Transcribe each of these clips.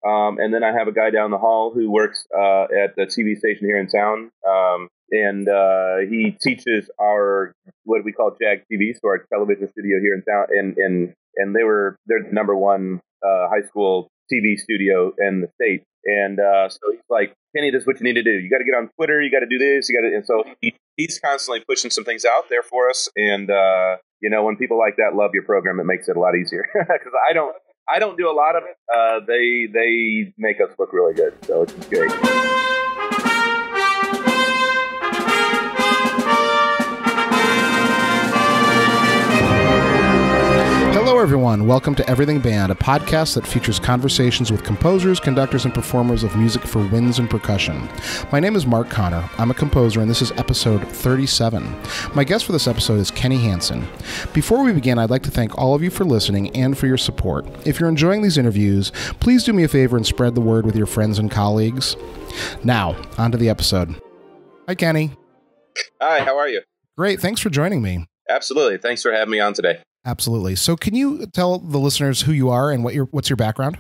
And then I have a guy down the hall who works at the TV station here in town. And he teaches our what we call JAG TV, so our television studio here in town. And they're the number one high school TV studio in the state. And so he's like, Kenny, this is what you need to do. You got to get on Twitter. You got to do this. And so he's constantly pushing some things out there for us. And when people like that love your program, it makes it a lot easier because I don't do a lot of it. They make us look really good, so it's great. Hello, everyone. Welcome to Everything Band, a podcast that features conversations with composers, conductors, and performers of music for winds and percussion. My name is Mark Connor. I'm a composer, and this is episode 37. My guest for this episode is Kenny Hansen. Before we begin, I'd like to thank all of you for listening and for your support. If you're enjoying these interviews, please do me a favor and spread the word with your friends and colleagues. Now, on to the episode. Hi, Kenny. Hi, how are you? Great. Thanks for joining me. Absolutely. Thanks for having me on today. Absolutely. So can you tell the listeners who you are and what's your background?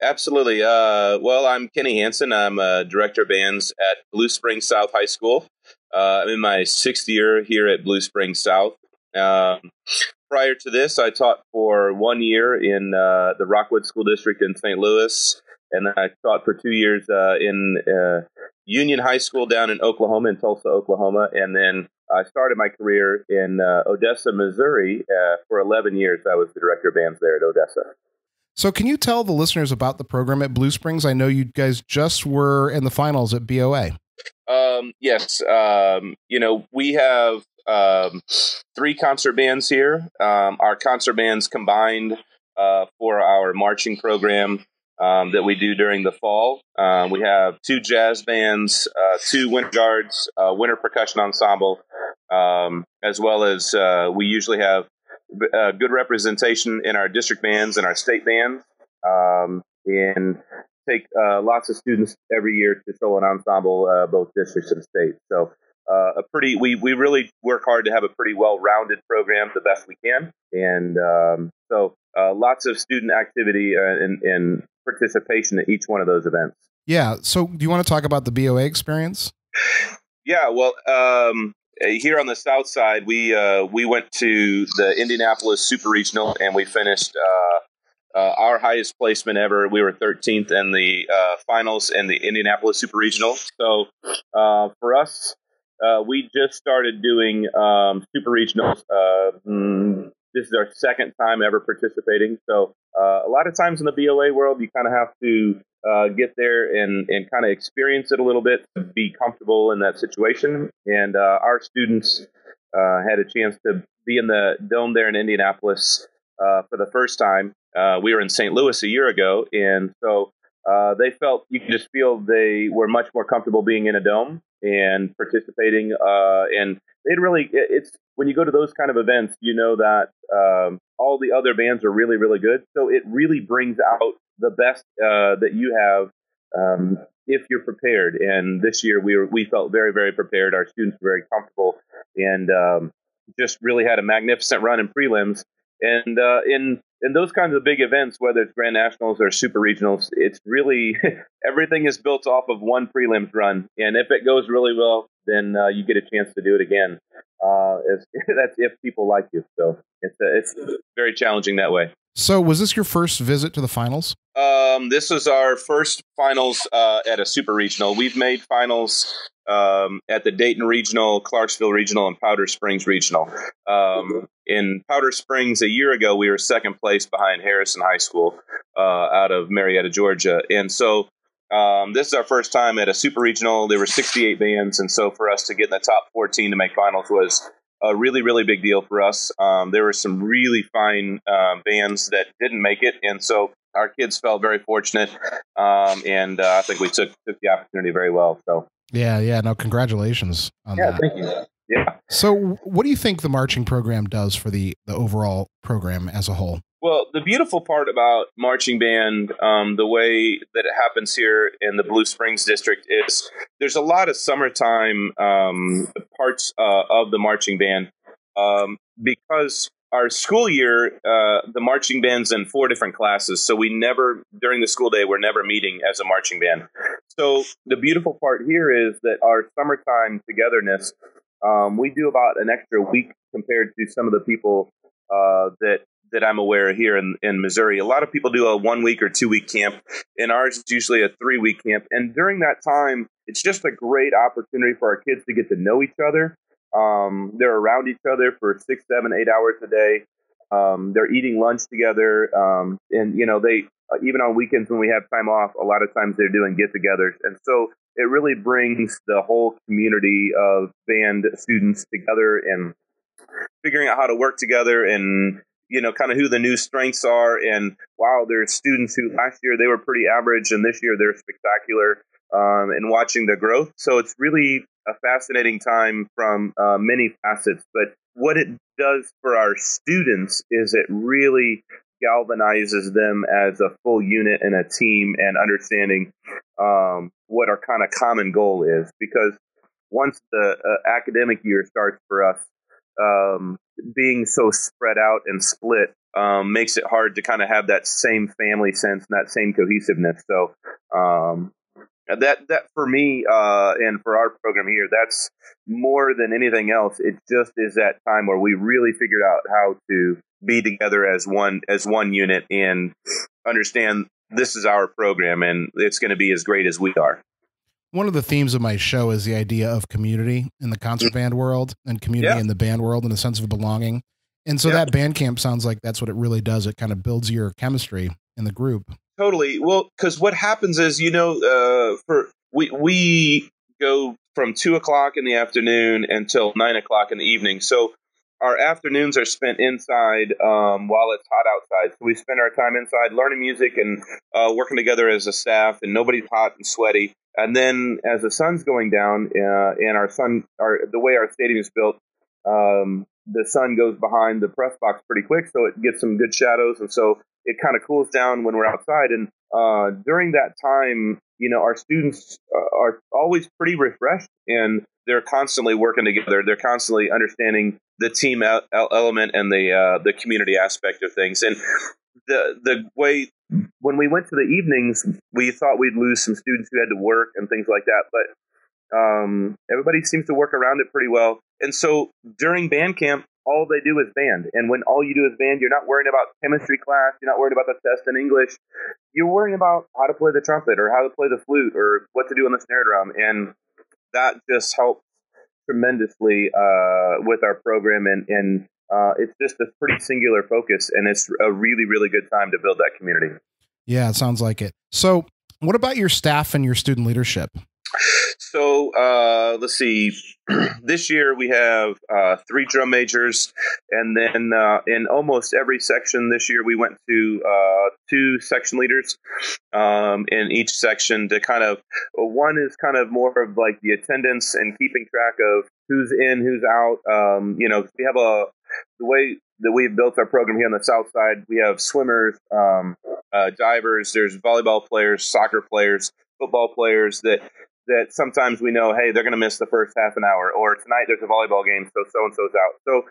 Absolutely. Well, I'm Kenny Hansen. I'm a director of bands at Blue Springs South High School. I'm in my 6th year here at Blue Springs South. Prior to this, I taught for 1 year in the Rockwood School District in St. Louis. And then I taught for 2 years in Union High School down in Oklahoma, in Tulsa, Oklahoma. And then I started my career in Odessa, Missouri. For 11 years, I was the director of bands there at Odessa. So can you tell the listeners about the program at Blue Springs? I know you guys just were in the finals at BOA. Yes. We have 3 concert bands here. Our concert bands combined for our marching program that we do during the fall. We have 2 jazz bands, 2 winter guards, winter percussion ensemble, as well as we usually have good representation in our district bands and our state bands, and take lots of students every year to solo and ensemble, both districts and state. So we really work hard to have a pretty well-rounded program the best we can. And so lots of student activity and participation at each one of those events. Yeah. So do you want to talk about the BOA experience? Yeah. Well, here on the South Side, we went to the Indianapolis Super Regional, and we finished our highest placement ever. We were 13th in the finals in the Indianapolis Super Regional. So for us, we just started doing Super Regionals. This is our 2nd time ever participating. So a lot of times in the BOA world, you kind of have to get there and kind of experience it a little bit to be comfortable in that situation. And our students had a chance to be in the dome there in Indianapolis for the first time. We were in St. Louis a year ago, and so they felt, you could just feel they were much more comfortable being in a dome and participating. And they'd really, it's when you go to those kind of events, you know that all the other bands are really, really good. So it really brings out the best that you have if you're prepared. And this year we felt very, very prepared. Our students were very comfortable and just really had a magnificent run in prelims. And in those kinds of big events, whether it's Grand Nationals or Super Regionals, it's really everything is built off of one prelims run. And if it goes really well, then you get a chance to do it again. That's if people like you. So it's very challenging that way. So was this your first visit to the finals? This was our first finals at a Super Regional. We've made finals at the Dayton Regional, Clarksville Regional, and Powder Springs Regional. In Powder Springs a year ago, we were 2nd place behind Harrison High School out of Marietta, Georgia. And so this is our first time at a Super Regional. There were 68 bands, and so for us to get in the top 14 to make finals was a really, really big deal for us. There were some really fine bands that didn't make it, and so our kids felt very fortunate, and I think we took the opportunity very well. So yeah. No, congratulations on that. Yeah, thank you. Yeah. So what do you think the marching program does for the overall program as a whole? Well, the beautiful part about marching band, the way that it happens here in the Blue Springs district is there's a lot of summertime parts of the marching band because our school year, the marching band's in 4 different classes. So we never, during the school day, we're never meeting as a marching band. So the beautiful part here is that our summertime togetherness, we do about an extra week compared to some of the people that I'm aware of here in Missouri. A lot of people do a 1 week or 2 week camp, and ours is usually a 3 week camp. And during that time, it's just a great opportunity for our kids to get to know each other. They're around each other for 6, 7, 8 hours a day. They're eating lunch together. And, they, even on weekends when we have time off, a lot of times they're doing get-togethers. And so it really brings the whole community of band students together and figuring out how to work together and, kind of who the new strengths are. And wow, there's students who last year they were pretty average and this year they're spectacular, and watching the growth. So it's really a fascinating time from many facets. But what it does for our students is it really galvanizes them as a full unit and a team and understanding what our kind of common goal is. Because once the academic year starts for us, being so spread out and split makes it hard to kind of have that same family sense and that same cohesiveness. So that for me and for our program here, that's more than anything else. It just is that time where we really figured out how to be together as one unit and understand this is our program and it's going to be as great as we are. One of the themes of my show is the idea of community in the concert band world and community in the band world and a sense of belonging. And so that band camp sounds like that's what it really does. It kind of builds your chemistry in the group. Totally. Well, because what happens is, we go from 2:00 in the afternoon until 9:00 in the evening. So our afternoons are spent inside while it's hot outside. So we spend our time inside learning music and working together as a staff, and nobody's hot and sweaty. And then as the sun's going down, and the way our stadium is built, the sun goes behind the press box pretty quick, so it gets some good shadows, and so it kind of cools down when we're outside. And during that time, our students are always pretty refreshed, and they're constantly working together. They're constantly understanding the team element and the community aspect of things. And the way when we went to the evenings, we thought we'd lose some students who had to work and things like that, but everybody seems to work around it pretty well. And so during band camp, all they do is band. And when all you do is band, you're not worrying about chemistry class. You're not worried about the test in English. You're worrying about how to play the trumpet or how to play the flute or what to do on the snare drum. And that just helps tremendously with our program. And it's just a pretty singular focus. And it's a really, really good time to build that community. Yeah, it sounds like it. So what about your staff and your student leadership? So let's see. This year we have 3 drum majors, and then in almost every section this year we went to 2 section leaders in each section to kind of, one is kind of more of like the attendance and keeping track of who's in, who's out. We have the way that we've built our program here on the south side, we have swimmers, divers, there's volleyball players, soccer players, football players that sometimes we know, hey, they're going to miss the first half an hour, or tonight there's a volleyball game, so so-and-so's out. So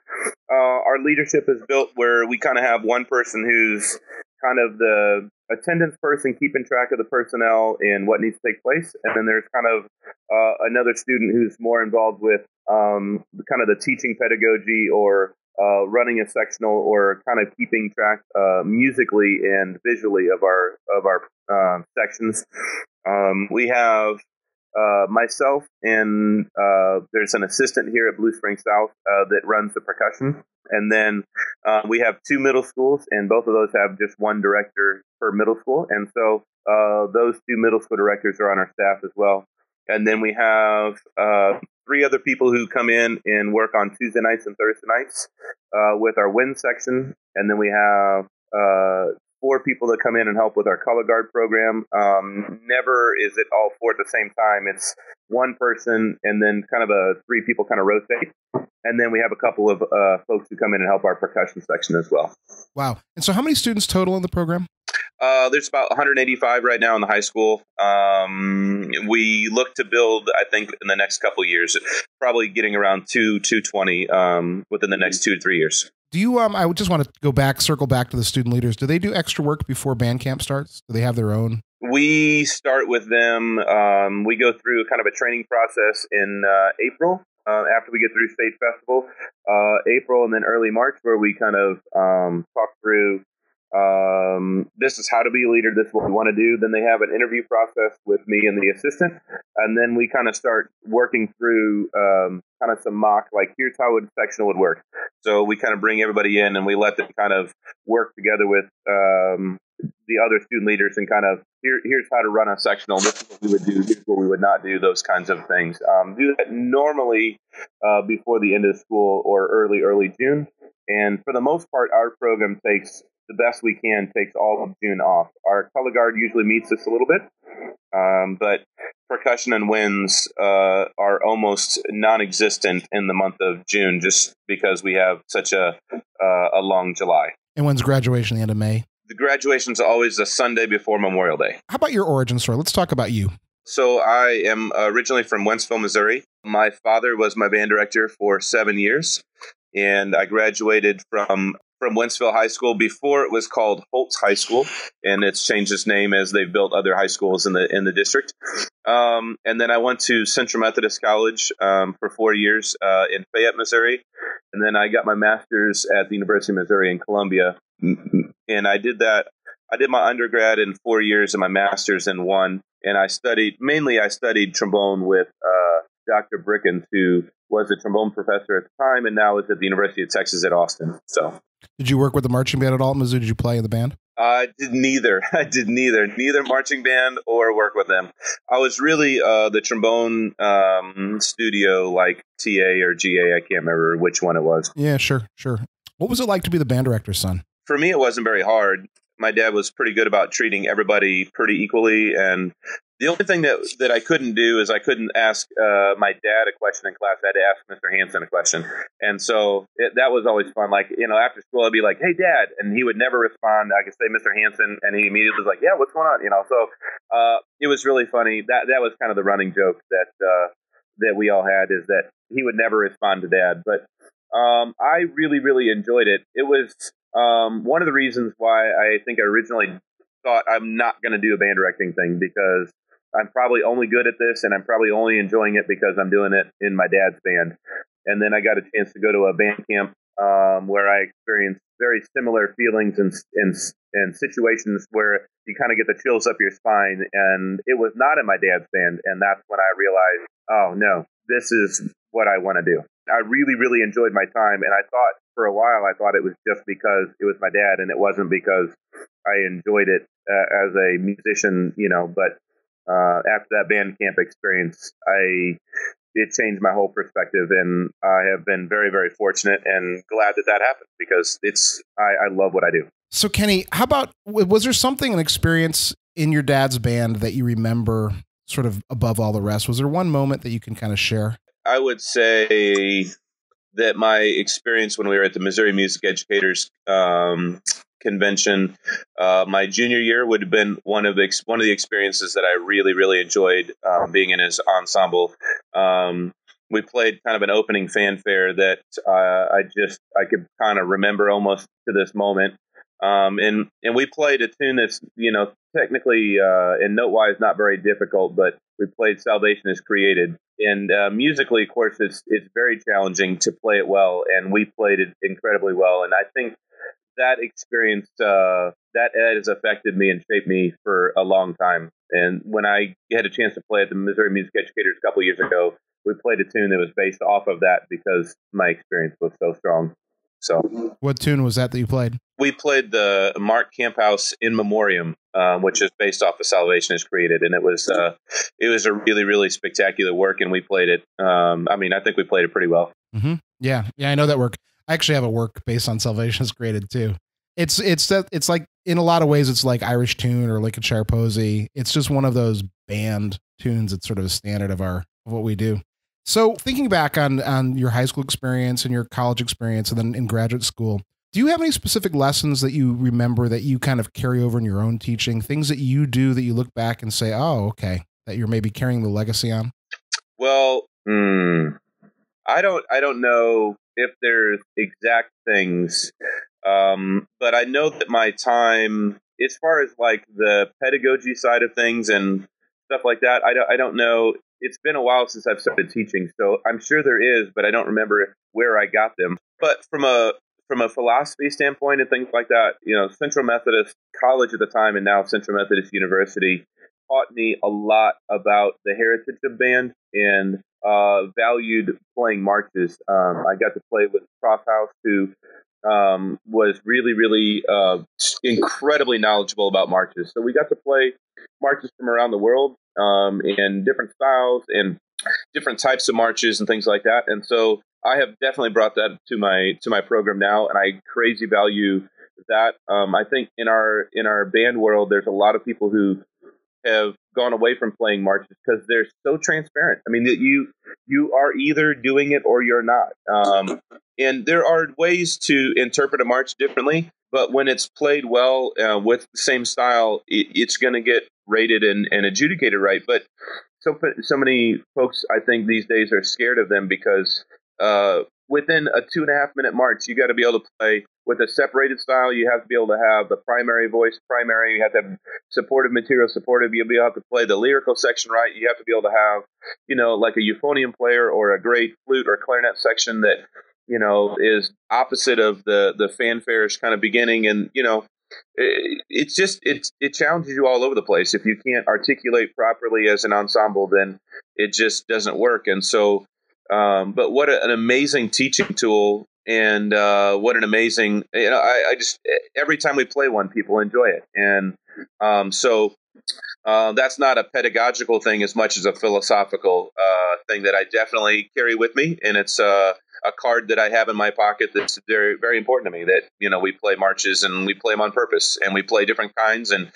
our leadership is built where we kind of have one person who's kind of the attendance person keeping track of the personnel and what needs to take place. And then there's kind of another student who's more involved with kind of the teaching pedagogy or running a sectional or kind of keeping track musically and visually of our sections. We have myself, and there's an assistant here at Blue Spring South that runs the percussion. And then we have 2 middle schools, and both of those have just one director per middle school. And so those 2 middle school directors are on our staff as well. And then we have 3 other people who come in and work on Tuesday nights and Thursday nights with our wind section. And then we have 4 people that come in and help with our color guard program. Never is it all 4 at the same time. It's one person, and then kind of 3 people kind of rotate. And then we have a couple of folks who come in and help our percussion section as well. Wow. And so how many students total in the program? There's about 185 right now in the high school. We look to build, I think, in the next couple of years, probably getting around 220 within the next 2 to 3 years. Do you, I would just want to circle back to the student leaders. Do they do extra work before band camp starts? Do they have their own? We start with them. We go through kind of a training process in April after we get through State Festival, April and then early March, where we kind of talk through this is how to be a leader. This is what we want to do. Then they have an interview process with me and the assistant. And then we kind of start working through kind of some mock, like here's how a sectional would work. So we kind of bring everybody in and we let them kind of work together with the other student leaders and kind of here's how to run a sectional. This is what we would do. Here's what we would not do. Those kinds of things. Do that normally before the end of school or early June. And for the most part, our program takes the best we can, takes all of June off. Our color guard usually meets us a little bit, but percussion and winds are almost non-existent in the month of June just because we have such a long July. And when's graduation? The end of May? The graduation's always the Sunday before Memorial Day. How about your origin story? Let's talk about you. So I am originally from Wentzville, Missouri. My father was my band director for 7 years, and I graduated from Wentzville High School before it was called Holtz High School, and it's changed its name as they've built other high schools in the district. And then I went to Central Methodist College for 4 years in Fayette, Missouri, and then I got my master's at the University of Missouri in Columbia. And I did that. I did my undergrad in 4 years and my master's in 1. And I studied trombone with Dr. Brickens, who was a trombone professor at the time and now is at the University of Texas at Austin. So, did you work with the marching band at all, Mizzou? Did you play in the band? I did neither. Neither marching band or work with them. I was really the trombone studio, like TA or GA. I can't remember which one it was. Yeah, sure. What was it like to be the band director's son? For me, it wasn't very hard. My dad was pretty good about treating everybody pretty equally. And the only thing that I couldn't do is I couldn't ask my dad a question in class. I had to ask Mr. Hansen a question. And so that was always fun. Like, after school, I'd be like, hey, Dad. And he would never respond. I could say Mr. Hansen, and he immediately was like, yeah, what's going on? So it was really funny. That was kind of the running joke that we all had, is that he would never respond to Dad. But I really, really enjoyed it. It was one of the reasons why I think I originally thought I'm not going to do a band directing thing, because I'm probably only good at this and I'm probably only enjoying it because I'm doing it in my dad's band. And then I got a chance to go to a band camp where I experienced very similar feelings and situations where you kind of get the chills up your spine. And it was not in my dad's band. And that's when I realized, oh, no, this is what I want to do. I really, really enjoyed my time. And I thought for a while, it was just because it was my dad and it wasn't because I enjoyed it as a musician, but after that band camp experience, it changed my whole perspective, and I have been very, very fortunate and glad that happened, because I love what I do. So Kenny, how about, was there an experience in your dad's band that you remember sort of above all the rest? Was there one moment that you can kind of share? I would say that my experience when we were at the Missouri Music Educators convention, my junior year would have been one of the experiences that I really, really enjoyed, being in his ensemble. We played kind of an opening fanfare that I could kind of remember almost to this moment. And we played a tune that's, technically and note-wise not very difficult, but we played Salvation is Created. And musically, of course, it's very challenging to play it well, and we played it incredibly well. And I think that experience, that has affected me and shaped me for a long time. And when I had a chance to play at the Missouri Music Educators a couple years ago, we played a tune that was based off of that because my experience was so strong. So, what tune was that you played? We played the Mark Camphouse In Memoriam, which is based off of Salvation is Created, and it was a really, really spectacular work, and we played it. I think we played it pretty well. Mm-hmm. Yeah, I know that work. I actually have a work based on Salvation is Created too. It's like, in a lot of ways, it's like Irish Tune or Lincolnshire Posy. It's just one of those band tunes. It's sort of a standard of what we do. So thinking back on your high school experience and your college experience and then in graduate school, do you have any specific lessons that you remember that you kind of carry over in your own teaching, things that you do that you look back and say, oh, okay, that you're maybe carrying the legacy on? Well, I don't know. if there's exact things, but I know that my time, as far as like the pedagogy side of things and stuff like that, I don't know. It's been a while since I've started teaching, so I'm sure there is, but I don't remember where I got them. But from a philosophy standpoint and things like that, Central Methodist College at the time and now Central Methodist University taught me a lot about the heritage of band and valued playing marches. I got to play with Prof House, who was really, really incredibly knowledgeable about marches. So we got to play marches from around the world in different styles and different types of marches and things like that. And so I have definitely brought that to my program now, and I crazy value that. I think in our band world, there's a lot of people who have gone away from playing marches because they're so transparent. I mean, that you are either doing it or you're not. And there are ways to interpret a march differently, but when it's played well with the same style, it's going to get rated and adjudicated right. But so many folks, I think, these days are scared of them because within a 2.5 minute march, you got to be able to play with a separated style. You have to be able to have the primary voice primary. You have to have supportive material supportive. You'll have to play the lyrical section right. You have to be able to have, like a euphonium player or a great flute or clarinet section that, is opposite of the fanfares kind of beginning. And, it challenges you all over the place. If you can't articulate properly as an ensemble, then it just doesn't work. And so, but what an amazing teaching tool, and what an amazing, I just, every time we play one, people enjoy it. And so that's not a pedagogical thing as much as a philosophical thing that I definitely carry with me. And it's a card that I have in my pocket that's very, very important to me, that, we play marches and we play them on purpose, and we play different kinds and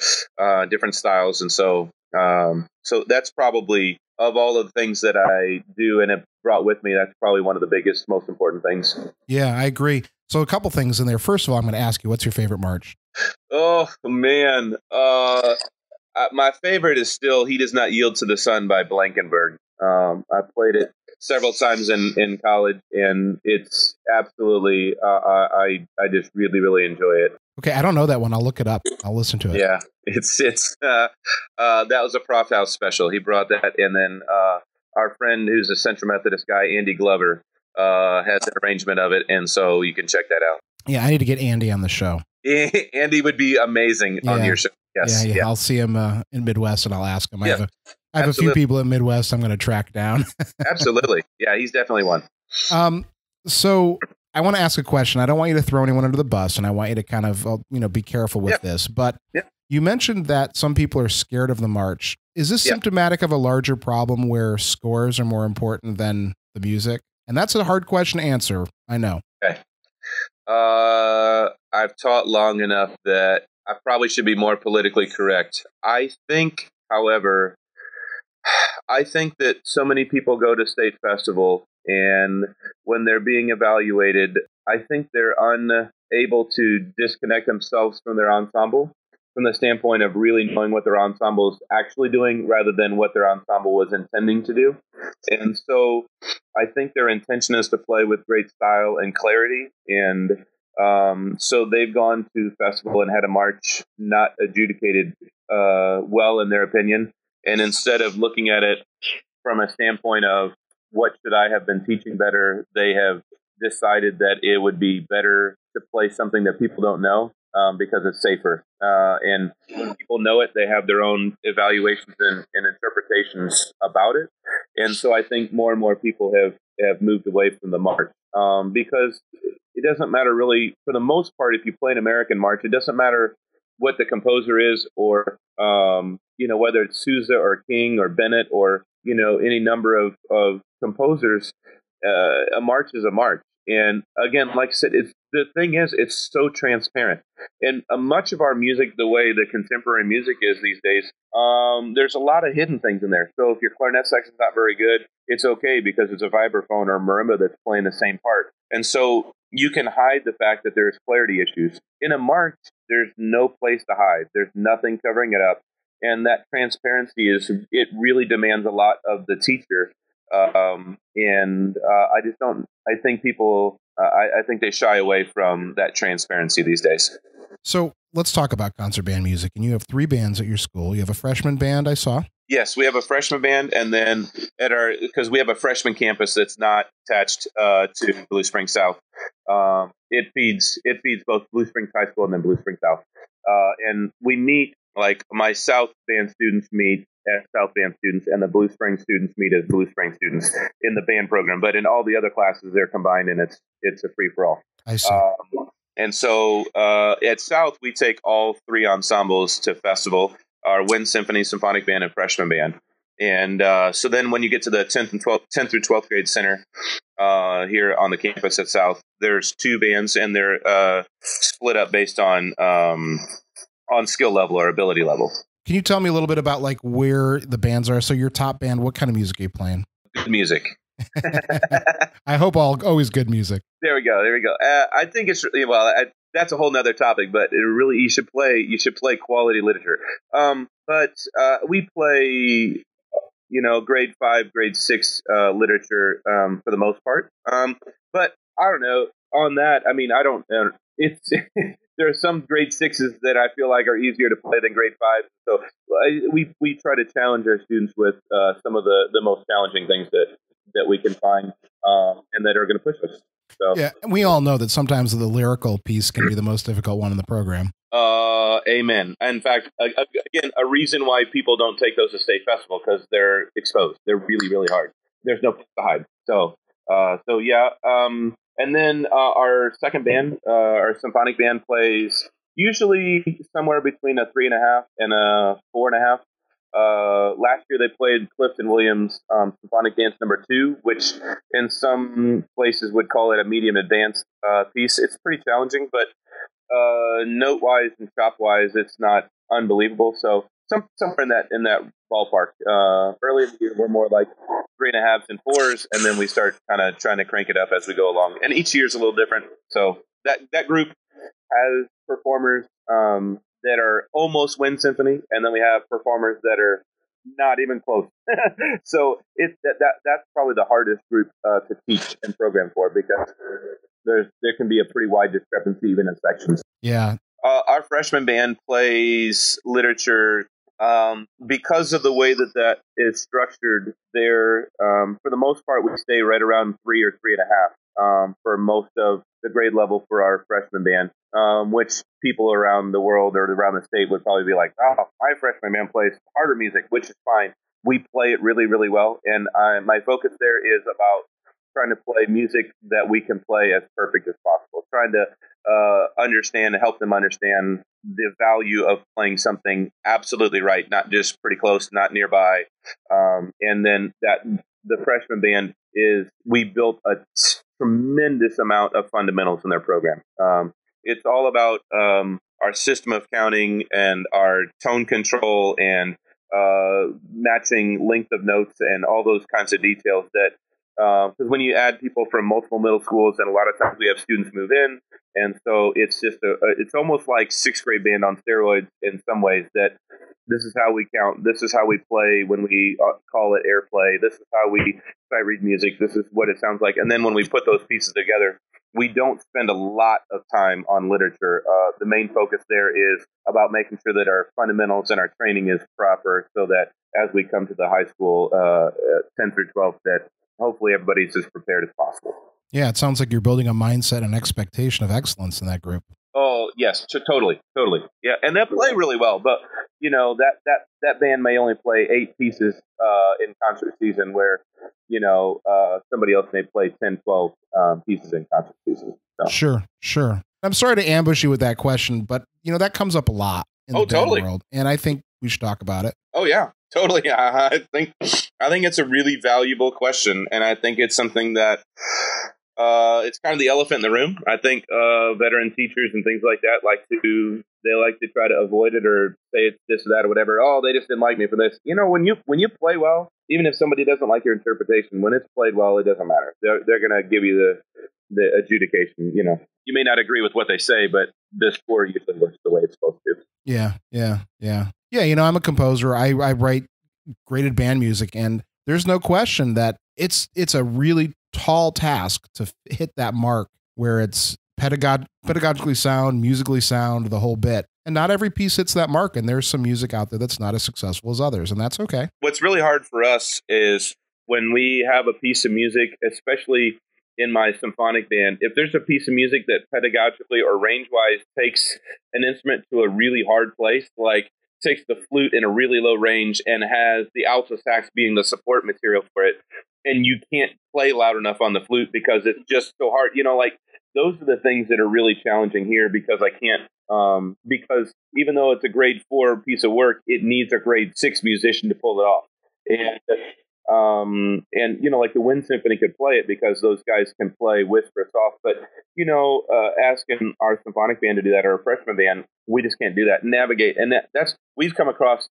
different styles. And so, so that's probably, of all of the things that I do and have brought with me, that's probably one of the biggest, most important things. Yeah, I agree. So a couple things in there. First of all, I'm going to ask you, what's your favorite march? Oh, man. My favorite is still "He Does Not Yield to the Sun" by Blankenberg. I played it several times in college, and it's absolutely, I just really, really enjoy it. Okay, I don't know that one. I'll look it up. I'll listen to it. Yeah, it's that was a Prof House special. He brought that, and then our friend who's a Central Methodist guy, Andy Glover, has an arrangement of it, and so you can check that out. Yeah, I need to get Andy on the show. Andy would be amazing on your show. Yes. Yeah. I'll see him in Midwest, and I'll ask him. Yeah. I have a few people in Midwest I'm going to track down. Absolutely. Yeah, he's definitely one. So I want to ask a question. I don't want you to throw anyone under the bus, and I want you to kind of, be careful with this. But you mentioned that some people are scared of the march. Is this symptomatic of a larger problem where scores are more important than the music? And that's a hard question to answer. I know. Okay. I've taught long enough that I probably should be more politically correct. I think, however, that so many people go to state festival, and when they're being evaluated, I think they're unable to disconnect themselves from their ensemble from the standpoint of really knowing what their ensemble is actually doing rather than what their ensemble was intending to do. And so I think their intention is to play with great style and clarity. And so they've gone to the festival and had a march not adjudicated well, in their opinion. And instead of looking at it from a standpoint of what should I have been teaching better, they have decided that it would be better to play something that people don't know because it's safer. And when people know it, they have their own evaluations and interpretations about it. And so I think more and more people have moved away from the march because it doesn't matter really, for the most part, if you play an American march, it doesn't matter what the composer is or, whether it's Sousa or King or Bennett or, any number of composers. A march is a march. And again, like I said, the thing is, it's so transparent. And much of our music, the way the contemporary music is these days, there's a lot of hidden things in there. So if your clarinet section's not very good, it's okay because it's a vibraphone or a marimba that's playing the same part. And so you can hide the fact that there's clarity issues. In a march, there's no place to hide. There's nothing covering it up. And that transparency it really demands a lot of the teacher. I think people I think they shy away from that transparency these days. So let's talk about concert band music. And you have 3 bands at your school. You have a freshman band, I saw. Yes, we have a freshman band, and then because we have a freshman campus that's not attached to Blue Springs South, it feeds both Blue Springs High School and then Blue Springs South, and we meet, like, my South band students meet as South band students, and the Blue Springs students meet as Blue Springs students in the band program. But in all the other classes, they're combined, and it's a free for all. I see. And so at South, we take all 3 ensembles to festival. Our Wind Symphony, Symphonic Band, and Freshman Band. And so then when you get to the 10th through 12th grade center here on the campus at South, there's 2 bands, and they're split up based on skill level or ability level. Can you tell me a little bit about, like, where the bands are? So your top band, what kind of music are you playing? Good music. I hope always good music. There we go. I think it's that's a whole nother topic, but you should play quality literature. But we play, grade 5, grade 6 literature for the most part. But I don't know on that. I mean, I don't. It's there are some grade 6s that I feel like are easier to play than grade 5s. So we try to challenge our students with some of the most challenging things that we can find and that are going to push us. So, yeah, we all know that sometimes the lyrical piece can be the most difficult one in the program. Amen. In fact, again, a reason why people don't take those to state festival, because they're exposed. They're really, really hard. There's no place to hide. So yeah. And then our second band, our symphonic band, plays usually somewhere between a 3.5 and a 4.5. Last year they played Clifton Williams' Symphonic Dance Number 2, which in some places would call it a medium advanced piece. It's pretty challenging, but note-wise and chop-wise, it's not unbelievable. So somewhere in that ballpark. Early in the year, we're more like 3.5s and 4s, and then we start kind of trying to crank it up as we go along. And each year is a little different. So that group has performers that are almost Wind Symphony, and then we have performers that are not even close. So that's probably the hardest group to teach and program for, because there can be a pretty wide discrepancy even in sections. Yeah. Our freshman band plays literature because of the way that is structured there. For the most part, we stay right around 3 or 3.5 for most of the grade level for our freshman band, which people around the world or around the state would probably be like, oh, my freshman band plays harder music, which is fine. We play it really, really well. And my focus there is about trying to play music that we can play as perfect as possible, trying to understand and help them understand the value of playing something absolutely right, not just pretty close, not nearby. And then the freshman band we built a tremendous amount of fundamentals in their program. It's all about our system of counting and our tone control and matching length of notes and all those kinds of details that, because when you add people from multiple middle schools, and a lot of times we have students move in, and so it's just it's almost like 6th grade band on steroids in some ways. That this is how we count, this is how we play when we call it airplay, this is how we sight read music, this is what it sounds like. And then when we put those pieces together, we don't spend a lot of time on literature. The main focus there is about making sure that our fundamentals and our training is proper, so that as we come to the high school, 10 through 12, that hopefully everybody's as prepared as possible. Yeah, it sounds like you're building a mindset and expectation of excellence in that group. Oh, yes, totally. Yeah, and they play really well, but that band may only play 8 pieces in concert season, where somebody else may play 10, 12 pieces in concert season. So. Sure. I'm sorry to ambush you with that question, but that comes up a lot in the band world, and I think we should talk about it. Oh yeah, totally. I think it's a really valuable question, and I think it's something that it's kind of the elephant in the room. I think veteran teachers and things like that like to try to avoid it, or say it's this or that or whatever. Oh, they just didn't like me for this. When you play well, even if somebody doesn't like your interpretation, when it's played well, it doesn't matter. They're going to give you the adjudication. You may not agree with what they say, but the score usually works the way it's supposed to. Yeah. I'm a composer. I write graded band music, and there's no question that it's a really tall task to hit that mark where it's pedagogically sound, musically sound, the whole bit. And not every piece hits that mark, and there's some music out there that's not as successful as others, and that's okay. What's really hard for us is when we have a piece of music, especially in my symphonic band, if there's a piece of music that pedagogically or range-wise takes an instrument to a really hard place, like takes the flute in a really low range and has the alto sax being the support material for it, and you can't play loud enough on the flute because it's just so hard, like those are the things that are really challenging here, because I can't, because even though it's a grade 4 piece of work, it needs a grade 6 musician to pull it off. And like the Wind Symphony could play it because those guys can play whisper soft, but asking our symphonic band to do that, or a freshman band, we just can't do that. Navigate, and that's we've come across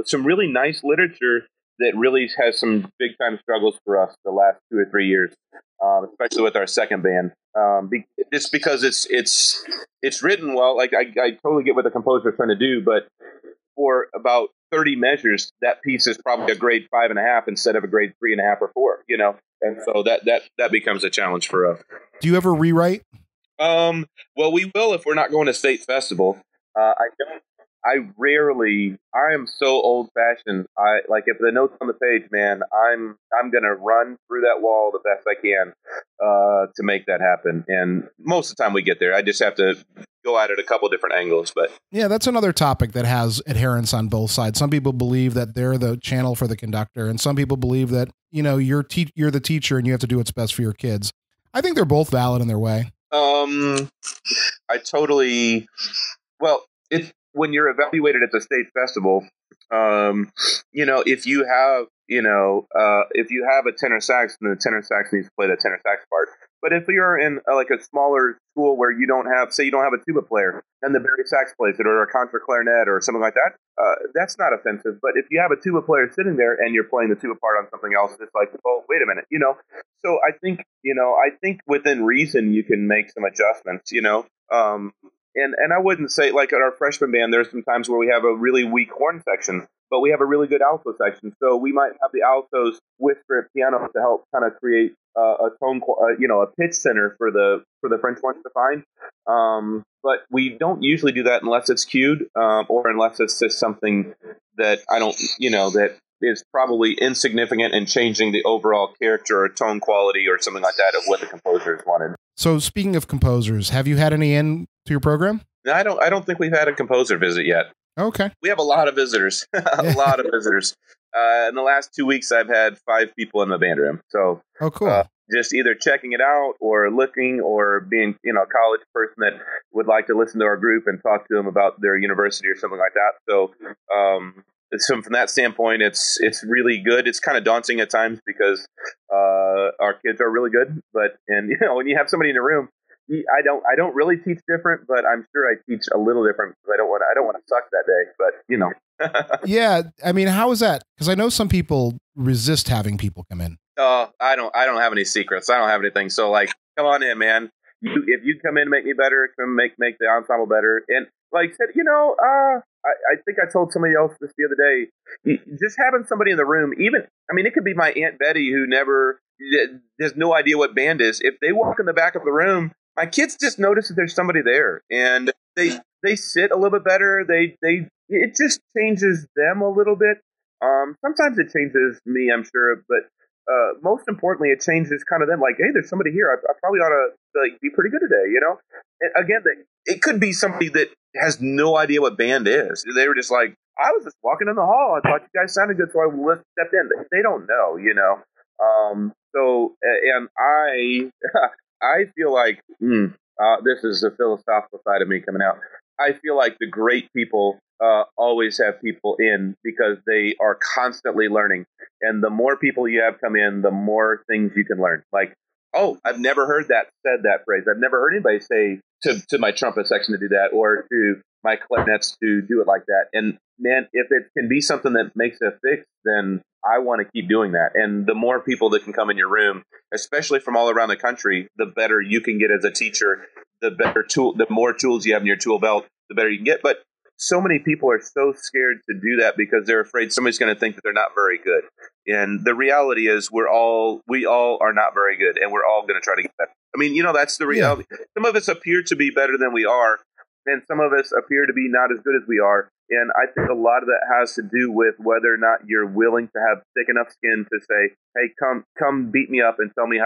some really nice literature that really has some big time struggles for us the last 2 or 3 years, especially with our second band. Just because it's written well. Like I totally get what the composer is trying to do, but for about 30 measures, that piece is probably a grade 5.5 instead of a grade 3.5 or 4. And so that becomes a challenge for us. Do you ever rewrite? Well, we will if we're not going to state festival. I am so old fashioned. If the note's on the page, man, I'm going to run through that wall the best I can, to make that happen. And most of the time we get there. I just have to go at it a couple different angles, but yeah, that's another topic that has adherents on both sides. Some people believe that they're the channel for the conductor, and some people believe that, you're the teacher and you have to do what's best for your kids. I think they're both valid in their way. It's when you're evaluated at the state festival, if you have, if you have a tenor sax, then the tenor sax needs to play the tenor sax part. But if you're in a smaller school where you don't have a tuba player and the bari sax plays it, or a contra clarinet or something like that, that's not offensive. But if you have a tuba player sitting there and you're playing the tuba part on something else, it's like, well, wait a minute, So I think within reason you can make some adjustments, And I wouldn't say, like at our freshman band, there's some times where we have a really weak horn section, but we have a really good alto section. So we might have the altos whisper at piano to help kind of create a tone, a pitch center for the French horns to find. But we don't usually do that unless it's cued, or unless it's just something that that is probably insignificant and changing the overall character or tone quality or something like that of what the composers wanted. So speaking of composers, have you had any in to your program? No, I don't think we've had a composer visit yet. Okay. We have a lot of visitors, a lot of visitors. In the last 2 weeks, I've had 5 people in the band room. So, oh, cool. Just either checking it out or looking, or being, a college person that would like to listen to our group and talk to them about their university or something like that. So, from that standpoint, it's really good. It's kind of daunting at times because our kids are really good, but when you have somebody in the room, I don't really teach different, but I'm sure I teach a little different because I don't want to suck that day. But yeah, I mean, how is that? Because I know some people resist having people come in. I don't have any secrets. I don't have anything. So come on in, man. If you come in and make me better, come make the ensemble better. And like I said, I think I told somebody else this the other day, just having somebody in the room, it could be my Aunt Betty who has no idea what band is. If they walk in the back of the room, my kids just notice that there's somebody there, and they sit a little bit better. It just changes them a little bit. Sometimes it changes me, I'm sure, but most importantly, it changes kind of them. Like, hey, there's somebody here. I probably ought to be pretty good today, And again, it could be somebody that has no idea what band is. They were just like, I was just walking in the hall. I thought you guys sounded good, so I stepped in. They don't know, and I feel like this is the philosophical side of me coming out. I feel like the great people always have people in because they are constantly learning. And the more people you have come in, the more things you can learn. Like, oh, I've never heard that phrase. I've never heard anybody say to my trumpet section to do that, or to my clarinets to do it like that. And man, if it can be something that makes a fix, then I want to keep doing that. And the more people that can come in your room, especially from all around the country, the better you can get as a teacher, the more tools you have in your tool belt, the better you can get. But so many people are so scared to do that because they're afraid somebody's going to think that they're not very good. And the reality is we all are not very good, and we're all going to try to get better. I mean, that's the reality. Yeah. Some of us appear to be better than we are, and some of us appear to be not as good as we are. And I think a lot of that has to do with whether or not you're willing to have thick enough skin to say, "Hey, come beat me up and tell me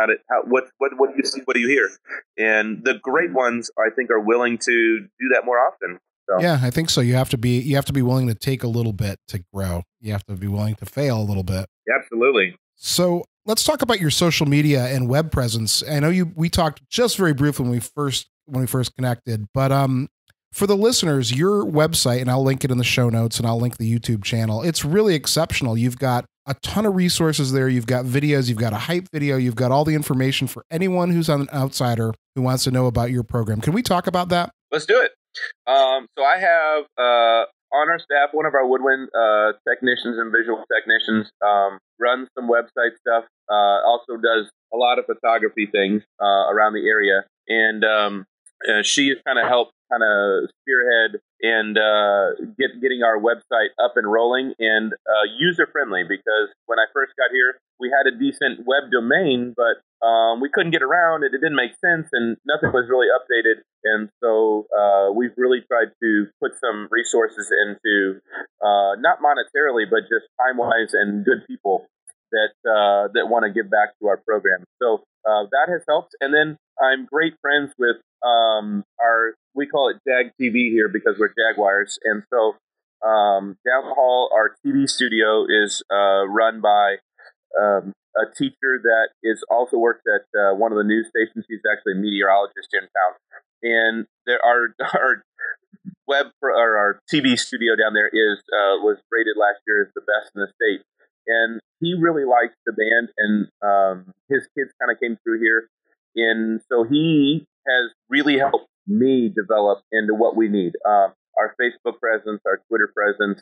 what do you see, what do you hear?" And the great ones, I think, are willing to do that more often. So. Yeah, I think so. You have to be willing to take a little bit to grow. You have to be willing to fail a little bit. Absolutely. So let's talk about your social media and web presence. I know we talked just very briefly when we first connected, but for the listeners, your website, and I'll link it in the show notes and I'll link the YouTube channel. It's really exceptional. You've got a ton of resources there. You've got videos, you've got a hype video, you've got all the information for anyone who's an outsider who wants to know about your program. Can we talk about that? Let's do it. So I have on our staff, one of our woodwind technicians and visual technicians runs some website stuff, also does a lot of photography things around the area. And she has kind of helped spearhead and getting our website up and rolling and user-friendly, because when I first got here, we had a decent web domain, but we couldn't get around it. It didn't make sense, and nothing was really updated. And so we've really tried to put some resources into, not monetarily, but just time-wise and good people that want to give back to our program. So that has helped. And then I'm great friends with we call it Jag TV here because we're Jaguars. And so down the hall, our TV studio is run by a teacher that is also works at one of the news stations. He's actually a meteorologist in town. And our our TV studio down there was rated last year as the best in the state. And he really likes the band, and his kids kind of came through here. And so he has really helped me develop into what we need. Our Facebook presence, our Twitter presence,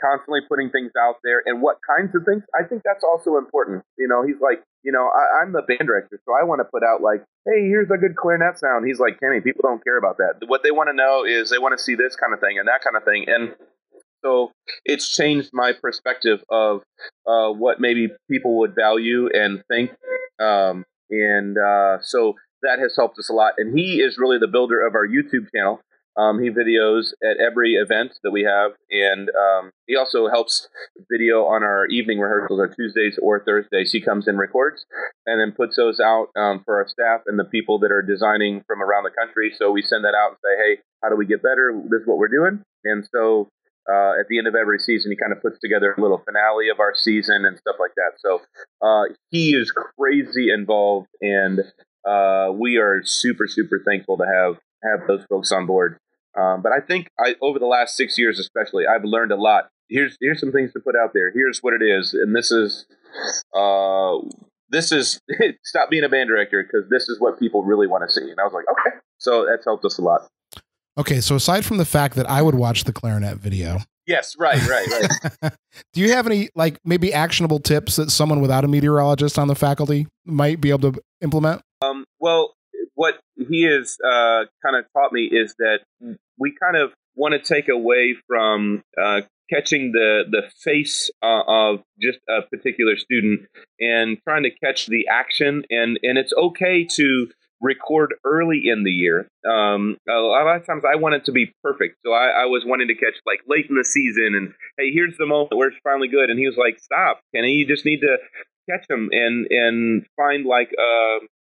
constantly putting things out there, and what kinds of things. I think that's also important. He's like, I'm the band director, so I want to put out like, hey, here's a good clarinet sound. He's like, Kenny, people don't care about that. What they want to know is they want to see this kind of thing and that kind of thing. And so it's changed my perspective of what maybe people would value and think. So that has helped us a lot. And he is really the builder of our YouTube channel. He videos at every event that we have. And he also helps video on our evening rehearsals, our Tuesdays or Thursdays. He comes and records and then puts those out for our staff and the people that are designing from around the country. So we send that out and say, hey, how do we get better? This is what we're doing. And so at the end of every season, he kind of puts together a little finale of our season and stuff like that. So he is crazy involved, and we are super, super thankful to have those folks on board. But I think over the last 6 years especially, I've learned a lot. Here's some things to put out there. Here's what it is. And this is stop being a band director, because this is what people really want to see. And I was like, okay. So that's helped us a lot. Okay, so aside from the fact that I would watch the clarinet video. Yes, right. Do you have any, like, maybe actionable tips that someone without a meteorologist on the faculty might be able to implement? Well, what he has kind of taught me is that we kind of want to take away from catching the face of just a particular student and trying to catch the action. And it's okay to record early in the year. A lot of times I want it to be perfect. So I was wanting to catch like late in the season and, hey, here's the moment where it's finally good. And he was like, stop, Kenny, you just need to catch them and find like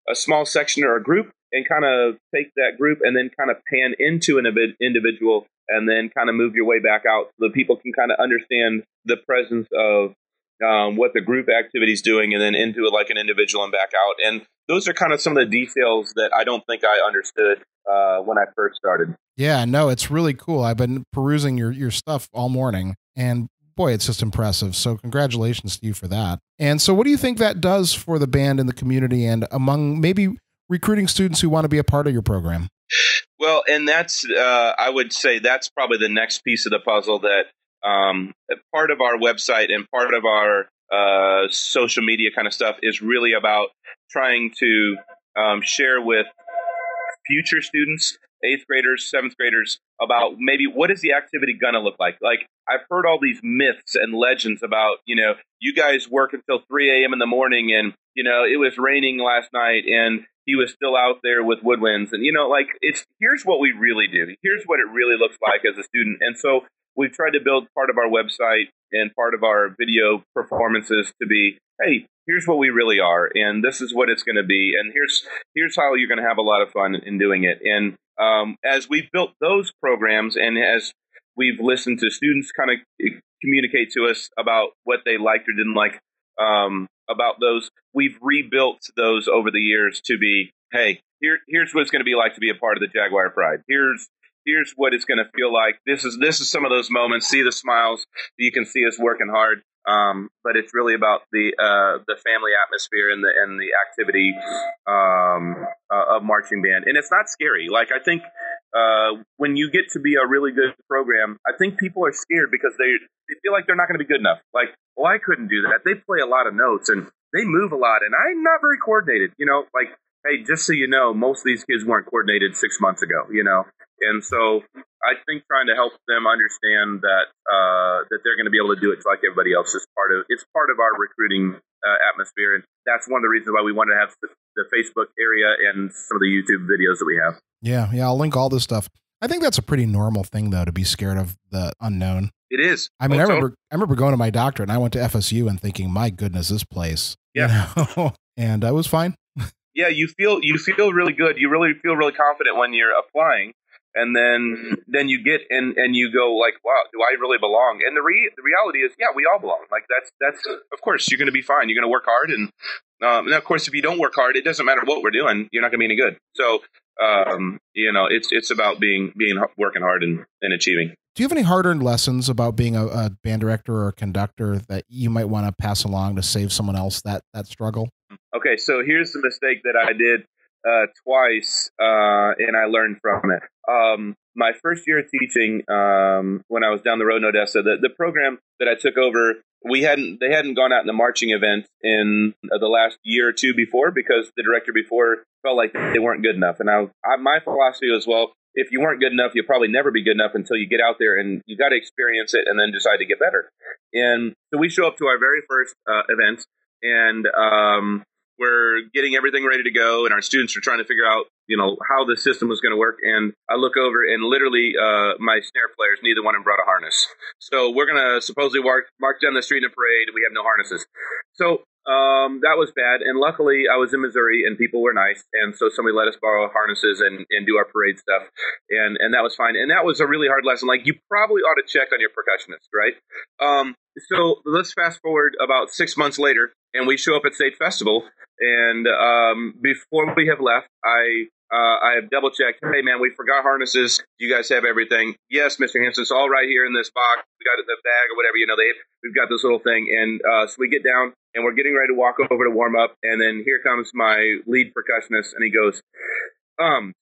a small section or a group and kind of take that group and then kind of pan into an individual and then kind of move your way back out so that people can kind of understand the presence of what the group activity is doing, and then into like an individual and back out. And those are kind of some of the details that I don't think I understood when I first started. Yeah, no, it's really cool. I've been perusing your stuff all morning, and boy, it's just impressive. So congratulations to you for that. And so what do you think that does for the band and the community and among maybe recruiting students who want to be a part of your program? Well, and that's, I would say that's probably the next piece of the puzzle, that part of our website and part of our social media kind of stuff is really about trying to share with future students eighth graders, seventh graders about maybe what is the activity going to look like? Like, I've heard all these myths and legends about, you guys work until 3 a.m. in the morning and, it was raining last night and he was still out there with woodwinds. And, here's what we really do. Here's what it really looks like as a student. And so we've tried to build part of our website and part of our video performances to be, hey, here's what we really are, and this is what it's going to be, and here's how you're going to have a lot of fun in doing it. And as we've built those programs, and as we've listened to students kind of communicate to us about what they liked or didn't like about those, we've rebuilt those over the years to be, hey, here's what it's going to be like to be a part of the Jaguar Pride. Here's what it's going to feel like. This is some of those moments. See the smiles. You can see us working hard. But it's really about the family atmosphere and the activity of marching band. And it's not scary. Like, I think when you get to be a really good program, I think people are scared because they feel like they're not going to be good enough. Like, well, I couldn't do that. They play a lot of notes and they move a lot, and I'm not very coordinated. Like, hey, just so you know, most of these kids weren't coordinated 6 months ago. And so I think trying to help them understand that that they're going to be able to do it like everybody else is part of our recruiting atmosphere, and that's one of the reasons why we wanted to have the Facebook area and some of the YouTube videos that we have. Yeah, I'll link all this stuff. I think that's a pretty normal thing, though, to be scared of the unknown. It is. I mean, I remember going to my doctorate, and I went to FSU and thinking, my goodness, this place. Yeah. And I was fine. Yeah, you feel really good. You really feel really confident when you're applying. And then you get and you go like, wow, do I really belong? And the reality is, yeah, we all belong. Like that's of course you're going to be fine. You're going to work hard, and of course if you don't work hard, it doesn't matter what we're doing. You're not going to be any good. So it's about being working hard and achieving. Do you have any hard-earned lessons about being a band director or a conductor that you might want to pass along to save someone else that struggle? Okay, so here's the mistake that I did twice, and I learned from it. My first year of teaching, when I was down the road in Odessa, the program that I took over, they hadn't gone out in the marching event in the last year or two before, because the director before felt like they weren't good enough. And my philosophy was, well, if you weren't good enough, you'll probably never be good enough until you get out there and you got to experience it and then decide to get better. And so we show up to our very first event, and we're getting everything ready to go, and our students are trying to figure out, how the system was going to work. And I look over, and literally my snare players, neither one of them brought a harness. So we're going to supposedly march down the street in a parade, and we have no harnesses. So that was bad. And luckily I was in Missouri, and people were nice. And so somebody let us borrow harnesses and do our parade stuff. And that was fine. And that was a really hard lesson. Like, you probably ought to check on your percussionist, right? So let's fast forward about 6 months later, and we show up at State Festival. And before we have left, I have double checked. Hey man, we forgot harnesses. Do you guys have everything? Yes, Mr. Hansen. It's all right here in this box. We got it in the bag or whatever. We've got this little thing. And so we get down, and we're getting ready to walk over to warm up. And then here comes my lead percussionist, and he goes,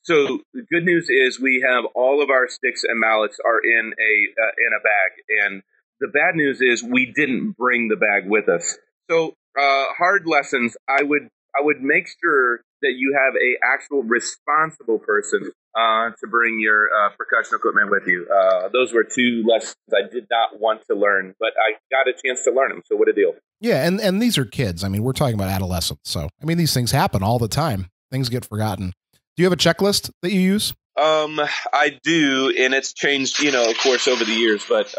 so the good news is we have all of our sticks and mallets are in a bag. And the bad news is we didn't bring the bag with us. So hard lessons, I would make sure that you have a actual responsible person to bring your percussion equipment with you. Those were two lessons I did not want to learn, but I got a chance to learn them. So what a deal. Yeah, and these are kids. I mean, we're talking about adolescents. So, I mean, these things happen all the time. Things get forgotten. Do you have a checklist that you use? I do, and it's changed, of course, over the years. But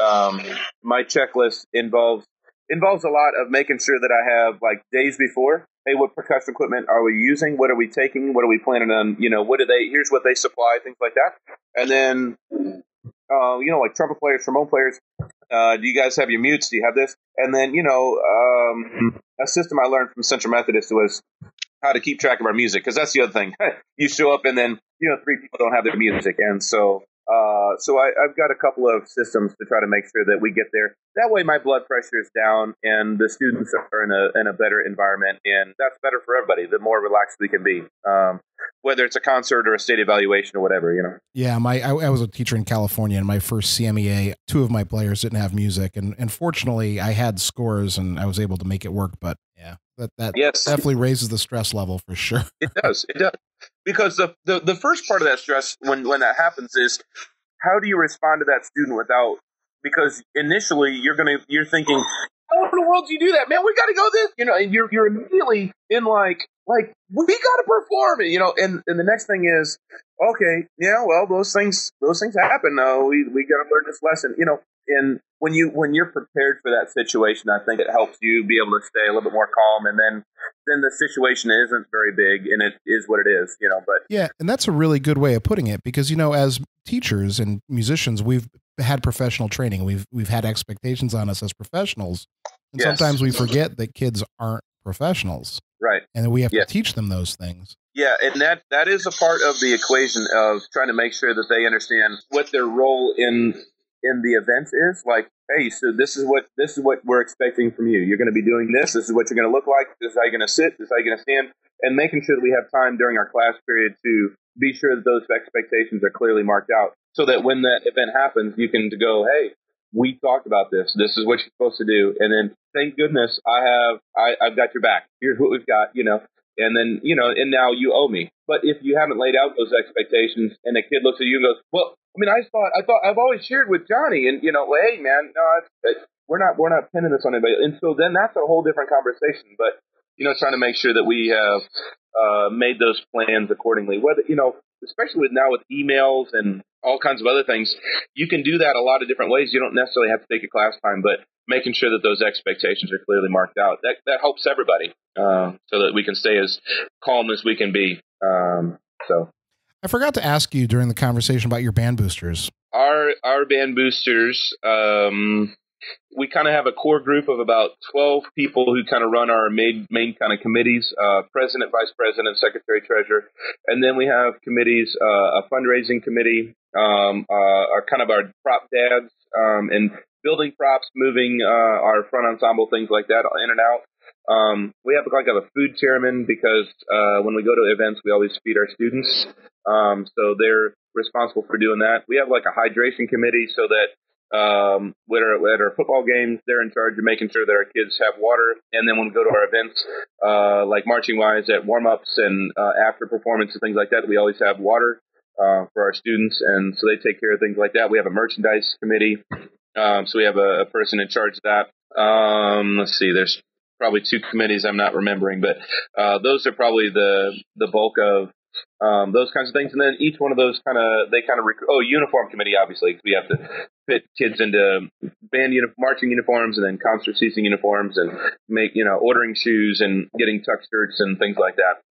my checklist involves a lot of making sure that I have, like, days before. Hey, what percussion equipment are we using? What are we taking? What are we planning on? Here's what they supply, things like that. And then, like trumpet players, trombone players. Do you guys have your mutes? Do you have this? And then, a system I learned from Central Methodist was how to keep track of our music, because that's the other thing. You show up, and then, 3 people don't have their music. And so I've got a couple of systems to try to make sure that we get there. That way my blood pressure is down, and the students are in a better environment, and that's better for everybody. The more relaxed we can be, whether it's a concert or a state evaluation or whatever, Yeah, I was a teacher in California, and my first CMEA, 2 of my players didn't have music, and fortunately I had scores and I was able to make it work. But yeah, that yes, definitely raises the stress level for sure. It does. because the first part of that stress when that happens is how do you respond to that student without, because initially you're thinking, how in the world do you do that, man? We got to go this, and you're immediately in like we got to perform it, and the next thing is, okay, yeah, well, those things happen. No, we got to learn this lesson, and when you're prepared for that situation, I think it helps you be able to stay a little bit more calm, and then the situation isn't very big, and it is what it is, but yeah, and that's a really good way of putting it, because as teachers and musicians, we've had professional training, we've had expectations on us as professionals, and yes. Sometimes we forget that kids aren't professionals, right, and that we have to teach them those things. Yeah, and that is a part of the equation of trying to make sure that they understand what their role in the event is. Like, hey, so this is what we're expecting from you. You're going to be doing this. This is what you're going to look like. This is how you're going to sit. This is how you're going to stand. And making sure that we have time during our class period to be sure that those expectations are clearly marked out, so that when that event happens, you can go, hey, we talked about this. This is what you're supposed to do. And then, thank goodness, I've got your back. Here's what we've got. And then, and now you owe me. But if you haven't laid out those expectations and the kid looks at you and goes, well, I mean, I thought I've always shared with Johnny, and, well, hey, man, no, we're not pinning this on anybody. And so then that's a whole different conversation. But, trying to make sure that we have made those plans accordingly. Whether, especially now with emails and all kinds of other things, you can do that a lot of different ways. You don't necessarily have to take a class time, but making sure that those expectations are clearly marked out. That helps everybody, so that we can stay as calm as we can be. So I forgot to ask you during the conversation about your band boosters. Our band boosters, we kind of have a core group of about 12 people who kind of run our main kind of committees, president, vice president, secretary, treasurer. And then we have committees, a fundraising committee, our prop dads, and building props, moving our front ensemble, things like that, in and out. We have a food chairman, because when we go to events, we always feed our students. So they're responsible for doing that. We have like a hydration committee, so that at our football games, they're in charge of making sure that our kids have water. And then when we go to our events, like marching wise at warm-ups and after performance and things like that, we always have water for our students. And so they take care of things like that. We have a merchandise committee. So we have a person in charge of that. Let's see, there's probably two committees I'm not remembering, but those are probably the bulk of those kinds of things. And then each one of those uniform committee, obviously, we have to fit kids into band marching uniforms and then concert season uniforms, and make, ordering shoes and getting tuck shirts and things like that.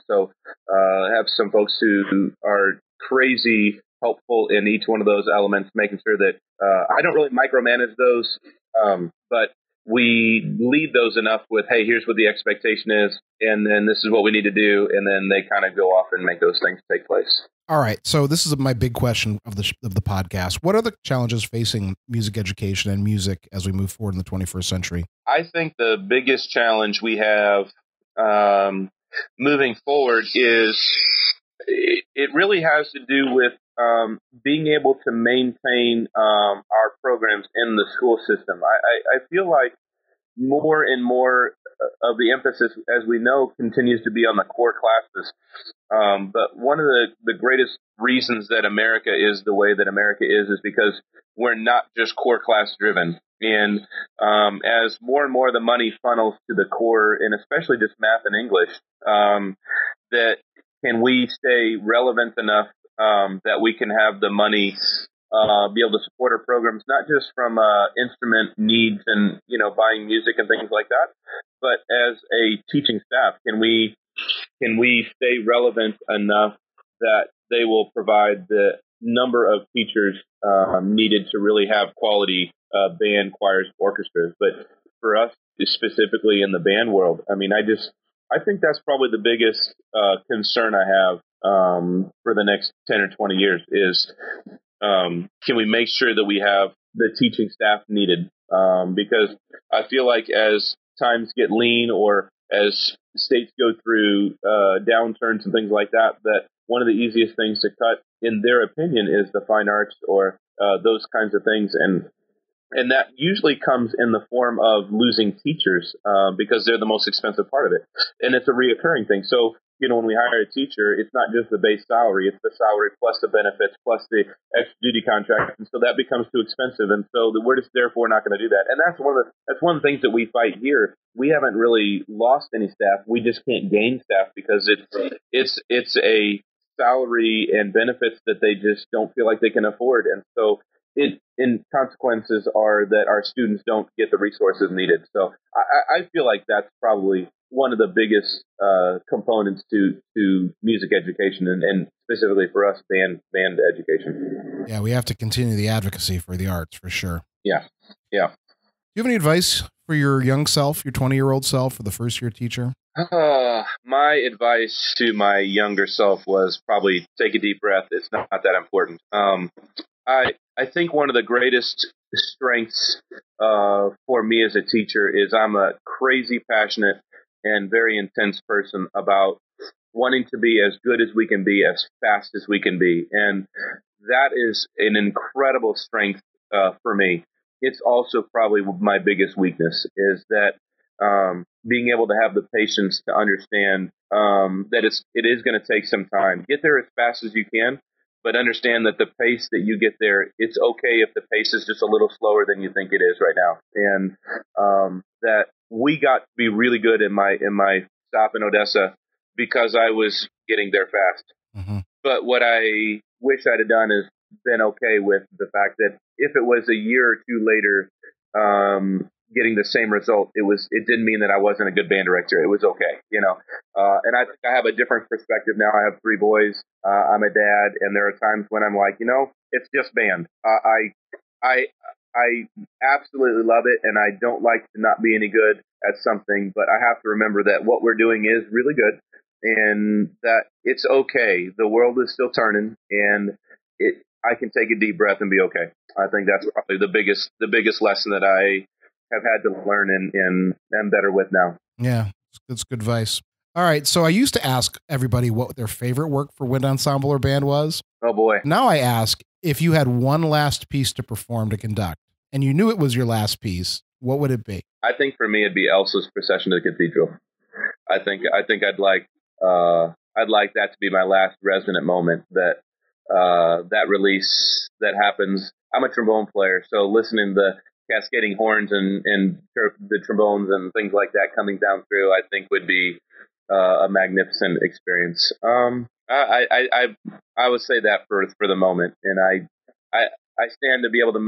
So I have some folks who are crazy helpful in each one of those elements, making sure that I don't really micromanage those, but we lead those enough with, hey, here's what the expectation is, and then this is what we need to do, and then they kind of go off and make those things take place. All right, so this is my big question of the podcast. What are the challenges facing music education and music as we move forward in the 21st century? I think the biggest challenge we have moving forward is it really has to do with being able to maintain our programs in the school system. I feel like more and more of the emphasis, as we know, continues to be on the core classes. But one of the greatest reasons that America is the way that America is because we're not just core class driven. And as more and more of the money funnels to the core, and especially just math and English, that can we stay relevant enough that we can have the money be able to support our programs, not just from instrument needs and, buying music and things like that, but as a teaching staff, can we stay relevant enough that they will provide the number of teachers needed to really have quality band, choirs, orchestras. But for us, specifically in the band world, I mean, I think that's probably the biggest concern I have for the next 10 or 20 years is can we make sure that we have the teaching staff needed? Because I feel like as times get lean or as states go through downturns and things like that, that one of the easiest things to cut, in their opinion, is the fine arts or those kinds of things. And that usually comes in the form of losing teachers because they're the most expensive part of it. And it's a reoccurring thing. So, when we hire a teacher, it's not just the base salary; it's the salary plus the benefits plus the extra duty contract, and so that becomes too expensive. And so we're just therefore not going to do that. And that's one of the things that we fight here. We haven't really lost any staff. We just can't gain staff because it's a salary and benefits that they just don't feel like they can afford, and so in consequences are that our students don't get the resources needed. So I feel like that's probably one of the biggest components to music education and specifically for us, band education. Yeah, we have to continue the advocacy for the arts for sure. Yeah. Do you have any advice for your young self, your 20-year-old self, or the first-year teacher? My advice to my younger self was probably take a deep breath. It's not that important. I think one of the greatest strengths for me as a teacher is I'm a crazy passionate and very intense person about wanting to be as good as we can be, as fast as we can be. And that is an incredible strength for me. It's also probably my biggest weakness is that being able to have the patience to understand that it is going to take some time. Get there as fast as you can, but understand that the pace that you get there, it's okay if the pace is just a little slower than you think it is right now. And that we got to be really good in my stop in Odessa because I was getting there fast. Mm-hmm. But what I wish I'd have done is been okay with the fact that if it was a year or two later, getting the same result, it didn't mean that I wasn't a good band director. It was okay, and I think I have a different perspective now. I have 3 boys. I'm a dad, and there are times when I'm like, it's just band. I absolutely love it, and I don't like to not be any good at something, but I have to remember that what we're doing is really good, and that it's okay. The world is still turning, and I can take a deep breath and be okay. I think that's probably the biggest lesson that I have had to learn and am better with now. Yeah, that's good advice. All right, so I used to ask everybody what their favorite work for wind ensemble or band was. Oh boy. Now I ask, if you had one last piece to perform to conduct, and you knew it was your last piece, what would it be? I think for me it'd be Elsa's Procession to the Cathedral. I think I'd like that to be my last resonant moment. That release that happens. I'm a trombone player, so listening to the cascading horns and the trombones and things like that coming down through, I think would be a magnificent experience. I would say that for the moment, and I stand to be able to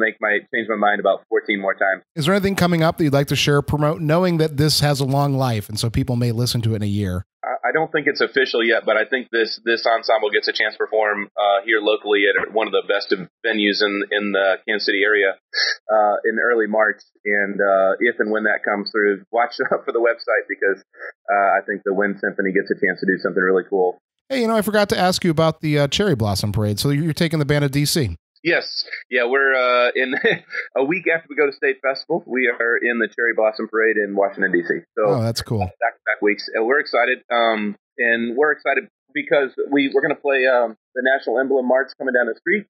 change my mind about 14 more times. Is there anything coming up that you'd like to share or promote, knowing that this has a long life, and so people may listen to it in a year? I don't think it's official yet, but I think this ensemble gets a chance to perform here locally at one of the best venues in the Kansas City area in early March. And if and when that comes through, watch out for the website because I think the Wind Symphony gets a chance to do something really cool. Hey, I forgot to ask you about the Cherry Blossom Parade. So you're taking the band to D.C. Yes. Yeah, we're in a week after we go to State Festival. We are in the Cherry Blossom Parade in Washington, D.C. So that's cool. Back-to-back weeks. And we're excited. And we're excited because we're going to play the National Emblem March coming down the street.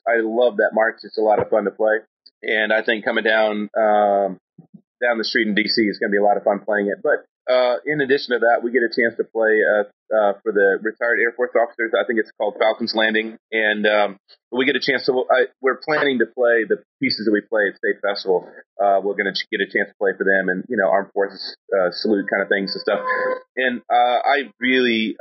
I love that march. It's a lot of fun to play. And I think coming down the street in D.C. is going to be a lot of fun playing it. But in addition to that, we get a chance to play for the retired Air Force officers. I think it's called Falcons Landing. And we get a chance to, we're planning to play the pieces that we play at State Festival. We're going to get a chance to play for them and, Armed Forces salute kind of things and stuff. And I really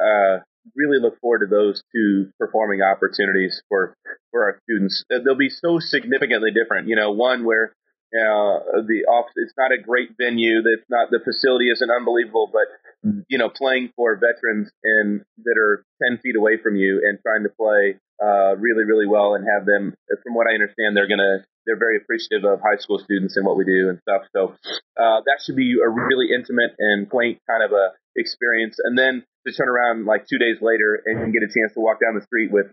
look forward to those 2 performing opportunities for our students. They'll be so significantly different. One where the office, it's not a great venue. The facility isn't unbelievable, but playing for veterans and that are 10 feet away from you and trying to play really, really well and have them, from what I understand, they're very appreciative of high school students and what we do and stuff. So that should be a really intimate and quaint kind of a experience. And then to turn around like 2 days later and get a chance to walk down the street with,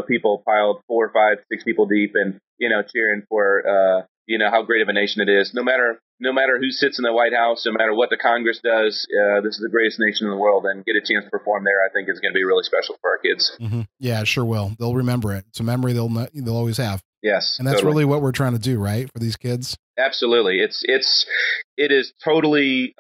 people piled 4, 5, 6 people deep and, cheering for, how great of a nation it is. No matter who sits in the White House, no matter what the Congress does, this is the greatest nation in the world, and get a chance to perform there, I think is going to be really special for our kids. Mm-hmm. Yeah, it sure will. They'll remember it. It's a memory they'll always have. Yes, and that's totally. Really what we're trying to do, right, for these kids. Absolutely, it is totally.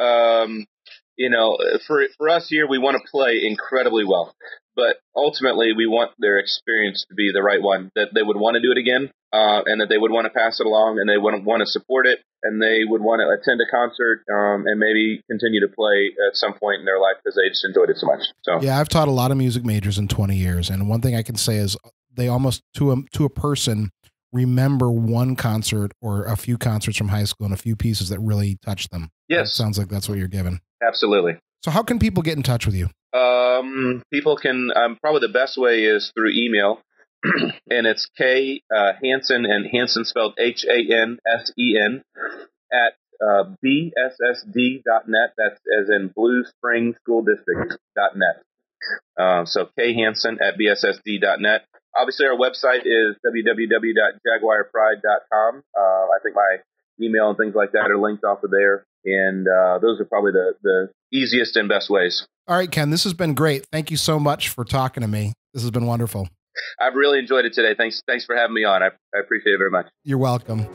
for us here, we want to play incredibly well, but ultimately we want their experience to be the right one, that they would want to do it again, and that they would want to pass it along, and they would want to support it, and they would want to attend a concert, and maybe continue to play at some point in their life because they just enjoyed it so much. So yeah, I've taught a lot of music majors in 20 years, and one thing I can say is they almost to a person remember one concert or a few concerts from high school and a few pieces that really touched them. Yes, it sounds like that's what you're given. Absolutely. So how can people get in touch with you? People can, probably the best way is through email, and it's Hansen, and Hansen spelled Hansen, at bssd.net. That's as in Blue Spring School District.net. So Hansen at bssd.net. Obviously, our website is www.jaguarpride.com. I think my email and things like that are linked off of there. And those are probably the easiest and best ways. All right, Ken, this has been great. Thank you so much for talking to me. This has been wonderful. I've really enjoyed it today. Thanks for having me on. I appreciate it very much. You're welcome.